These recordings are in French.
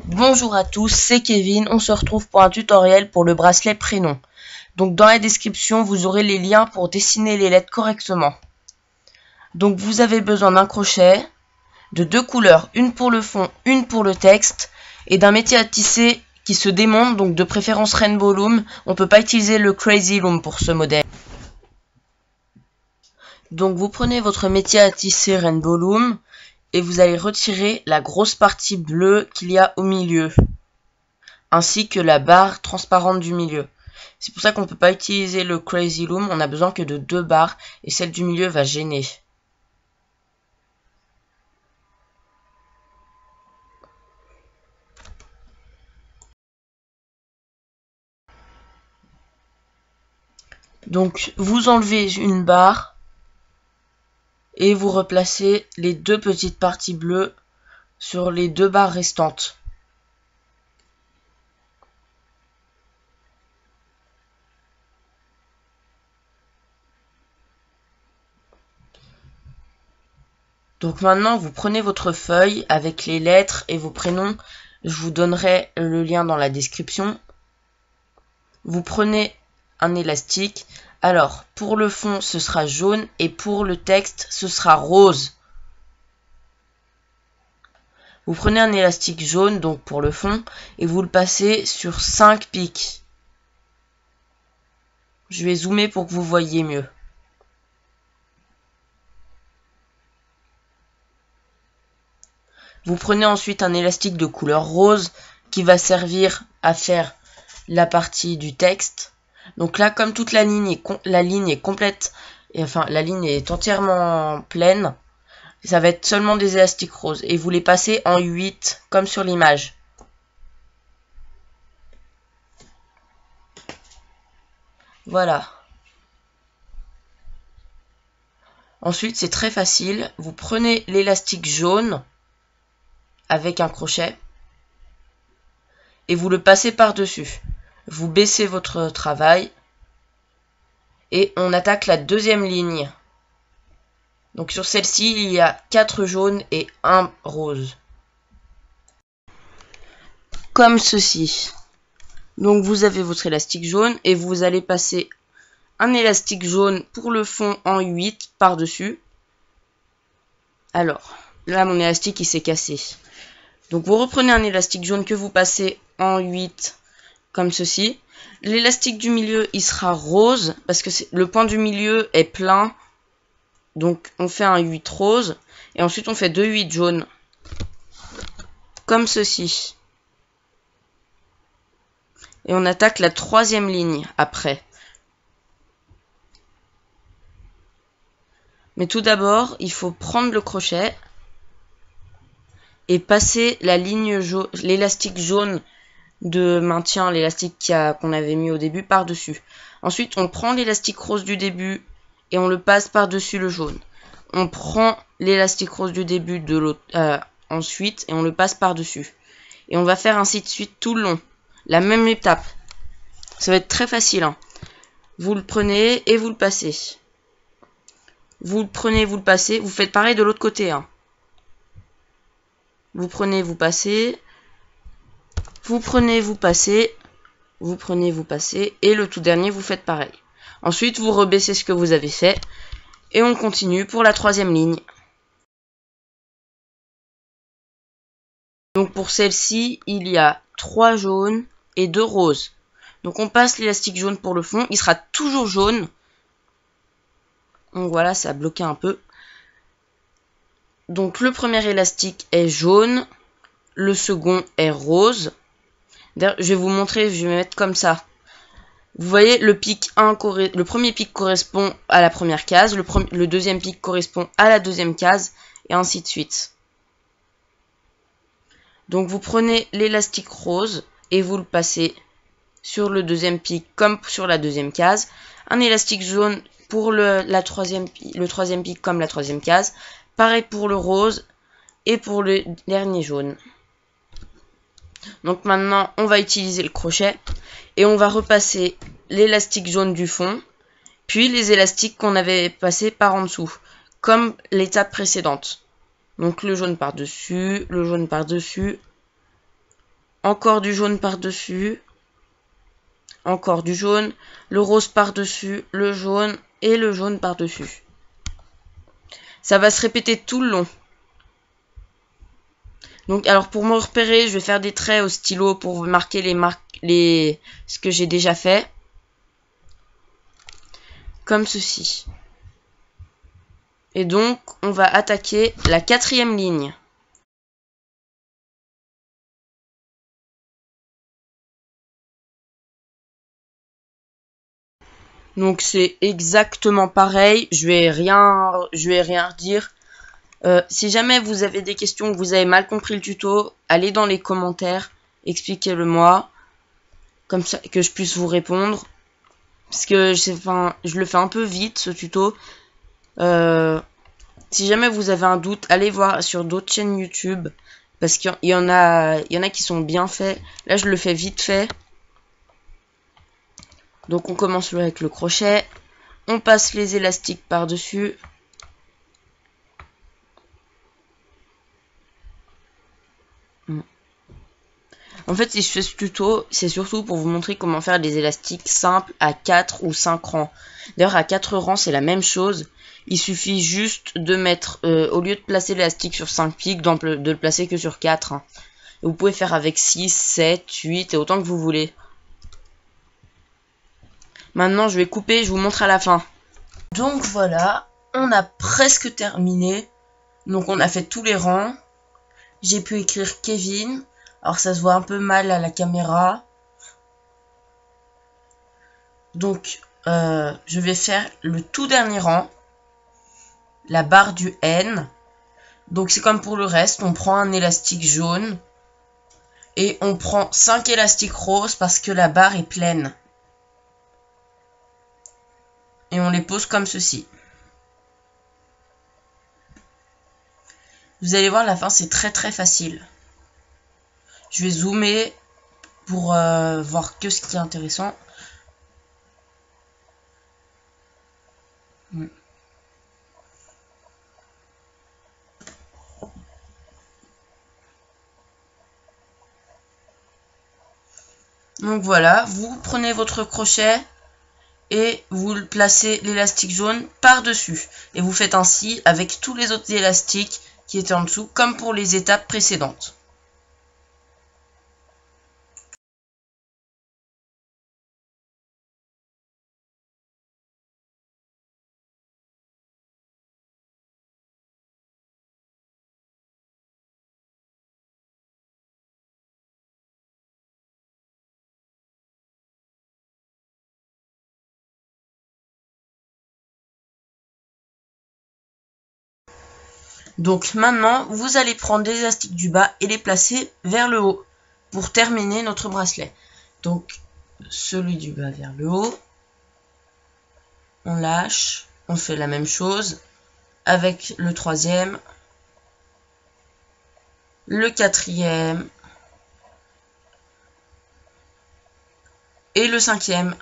Bonjour à tous, c'est Kevin, on se retrouve pour un tutoriel pour le bracelet prénom. Donc dans la description, vous aurez les liens pour dessiner les lettres correctement. Donc vous avez besoin d'un crochet, de deux couleurs, une pour le fond, une pour le texte, et d'un métier à tisser qui se démonte, donc de préférence Rainbow Loom. On ne peut pas utiliser le Crazy Loom pour ce modèle. Donc vous prenez votre métier à tisser Rainbow Loom, et vous allez retirer la grosse partie bleue qu'il y a au milieu, ainsi que la barre transparente du milieu. C'est pour ça qu'on ne peut pas utiliser le Crazy Loom, on a besoin que de deux barres, et celle du milieu va gêner. Donc vous enlevez une barre, et vous replacez les deux petites parties bleues sur les deux barres restantes. Donc maintenant, vous prenez votre feuille avec les lettres et vos prénoms. Je vous donnerai le lien dans la description. Vous prenez un élastique. Alors, pour le fond, ce sera jaune et pour le texte, ce sera rose. Vous prenez un élastique jaune, donc pour le fond, et vous le passez sur 5 pics. Je vais zoomer pour que vous voyez mieux. Vous prenez ensuite un élastique de couleur rose qui va servir à faire la partie du texte. Donc là, comme toute la ligne est complète, enfin la ligne est entièrement pleine, ça va être seulement des élastiques roses. Et vous les passez en 8, comme sur l'image. Voilà. Ensuite, c'est très facile. Vous prenez l'élastique jaune avec un crochet et vous le passez par-dessus. Vous baissez votre travail et on attaque la deuxième ligne. Donc sur celle-ci, il y a 4 jaunes et 1 rose. Comme ceci. Donc vous avez votre élastique jaune et vous allez passer un élastique jaune pour le fond en 8 par-dessus. Alors, là mon élastique il s'est cassé. Donc vous reprenez un élastique jaune que vous passez en 8 comme ceci. L'élastique du milieu il sera rose parce que le point du milieu est plein. Donc on fait un 8 rose et ensuite on fait 2 8 jaunes. Comme ceci. Et on attaque la troisième ligne après. Mais tout d'abord, il faut prendre le crochet et passer la ligne jaune, l'élastique jaune de maintien, l'élastique qu'on avait mis au début par-dessus. Ensuite, on prend l'élastique rose du début et on le passe par-dessus le jaune. On prend l'élastique rose du début de l'autre ensuite et on le passe par-dessus. Et on va faire ainsi de suite tout le long. La même étape. Ça va être très facile. Hein. Vous le prenez et vous le passez. Vous le prenez, vous le passez. Vous faites pareil de l'autre côté. Hein. Vous prenez, vous passez. Vous prenez, vous passez. Vous prenez, vous passez. Et le tout dernier, vous faites pareil. Ensuite, vous rebaissez ce que vous avez fait. Et on continue pour la troisième ligne. Donc pour celle-ci, il y a 3 jaunes et 2 roses. Donc on passe l'élastique jaune pour le fond. Il sera toujours jaune. Donc voilà, ça a bloqué un peu. Donc le premier élastique est jaune. Le second est rose. D'ailleurs, je vais vous montrer, je vais me mettre comme ça. Vous voyez, le premier pic correspond à la première case. Le deuxième pic correspond à la deuxième case. Et ainsi de suite. Donc vous prenez l'élastique rose et vous le passez sur le deuxième pic comme sur la deuxième case. Un élastique jaune pour le troisième pic comme la troisième case. Pareil pour le rose et pour le dernier jaune. Donc maintenant, on va utiliser le crochet et on va repasser l'élastique jaune du fond, puis les élastiques qu'on avait passés par en dessous, comme l'étape précédente. Donc le jaune par-dessus, le jaune par-dessus, encore du jaune par-dessus, encore du jaune, le rose par-dessus, le jaune et le jaune par-dessus. Ça va se répéter tout le long. Donc, alors pour me repérer, je vais faire des traits au stylo pour marquer ce que j'ai déjà fait. Comme ceci. Et donc, on va attaquer la 4e ligne. Donc c'est exactement pareil, je vais rien redire. Si jamais vous avez des questions, que vous avez mal compris le tuto, allez dans les commentaires, expliquez-le moi, comme ça que je puisse vous répondre. Parce que je le fais un peu vite ce tuto. Si jamais vous avez un doute, allez voir sur d'autres chaînes YouTube, parce qu'il y en a qui sont bien faits. Là je le fais vite fait. Donc on commence avec le crochet, on passe les élastiques par-dessus. En fait, si je fais ce tuto, c'est surtout pour vous montrer comment faire des élastiques simples à 4 ou 5 rangs. D'ailleurs, à 4 rangs, c'est la même chose. Il suffit juste de mettre, au lieu de placer l'élastique sur 5 pics, de le placer que sur 4. Hein. Vous pouvez faire avec 6, 7, 8 et autant que vous voulez. Maintenant, je vais couper, je vous montre à la fin. Donc voilà, on a presque terminé. Donc on a fait tous les rangs. J'ai pu écrire Kevin. Alors ça se voit un peu mal à la caméra. Donc je vais faire le tout dernier rang. La barre du N. Donc c'est comme pour le reste. On prend un élastique jaune. Et on prend 5 élastiques roses parce que la barre est pleine. Et on les pose comme ceci. Vous allez voir, la fin c'est très très facile. Je vais zoomer pour voir que ce qui est intéressant. Donc voilà, vous prenez votre crochet et vous placez l'élastique jaune par-dessus. Et vous faites ainsi avec tous les autres élastiques qui étaient en dessous, comme pour les étapes précédentes. Donc maintenant, vous allez prendre les élastiques du bas et les placer vers le haut pour terminer notre bracelet. Donc celui du bas vers le haut, on lâche, on fait la même chose avec le 3e, le 4e et le 5e.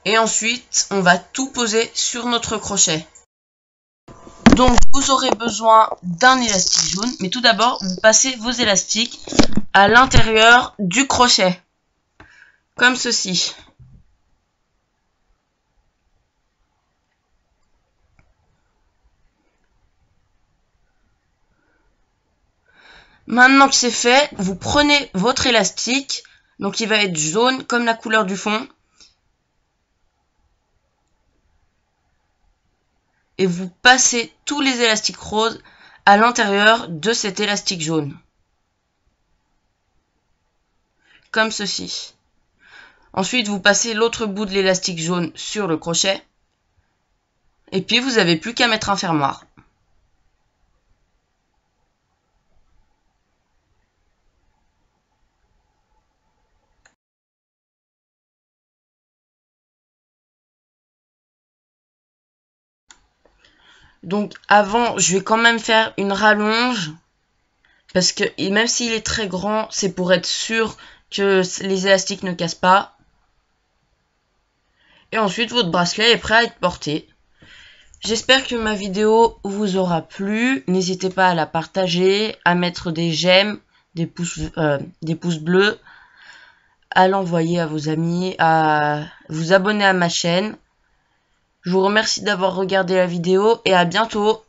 Et ensuite, on va tout poser sur notre crochet. Donc, vous aurez besoin d'un élastique jaune. Mais tout d'abord, vous passez vos élastiques à l'intérieur du crochet. Comme ceci. Maintenant que c'est fait, vous prenez votre élastique. Donc, il va être jaune comme la couleur du fond. Et vous passez tous les élastiques roses à l'intérieur de cet élastique jaune. Comme ceci. Ensuite, vous passez l'autre bout de l'élastique jaune sur le crochet. Et puis, vous n'avez plus qu'à mettre un fermoir. Donc avant, je vais quand même faire une rallonge. Parce que même s'il est très grand, c'est pour être sûr que les élastiques ne cassent pas. Et ensuite, votre bracelet est prêt à être porté. J'espère que ma vidéo vous aura plu. N'hésitez pas à la partager, à mettre des j'aime, des pouces bleus, à l'envoyer à vos amis, à vous abonner à ma chaîne. Je vous remercie d'avoir regardé la vidéo et à bientôt.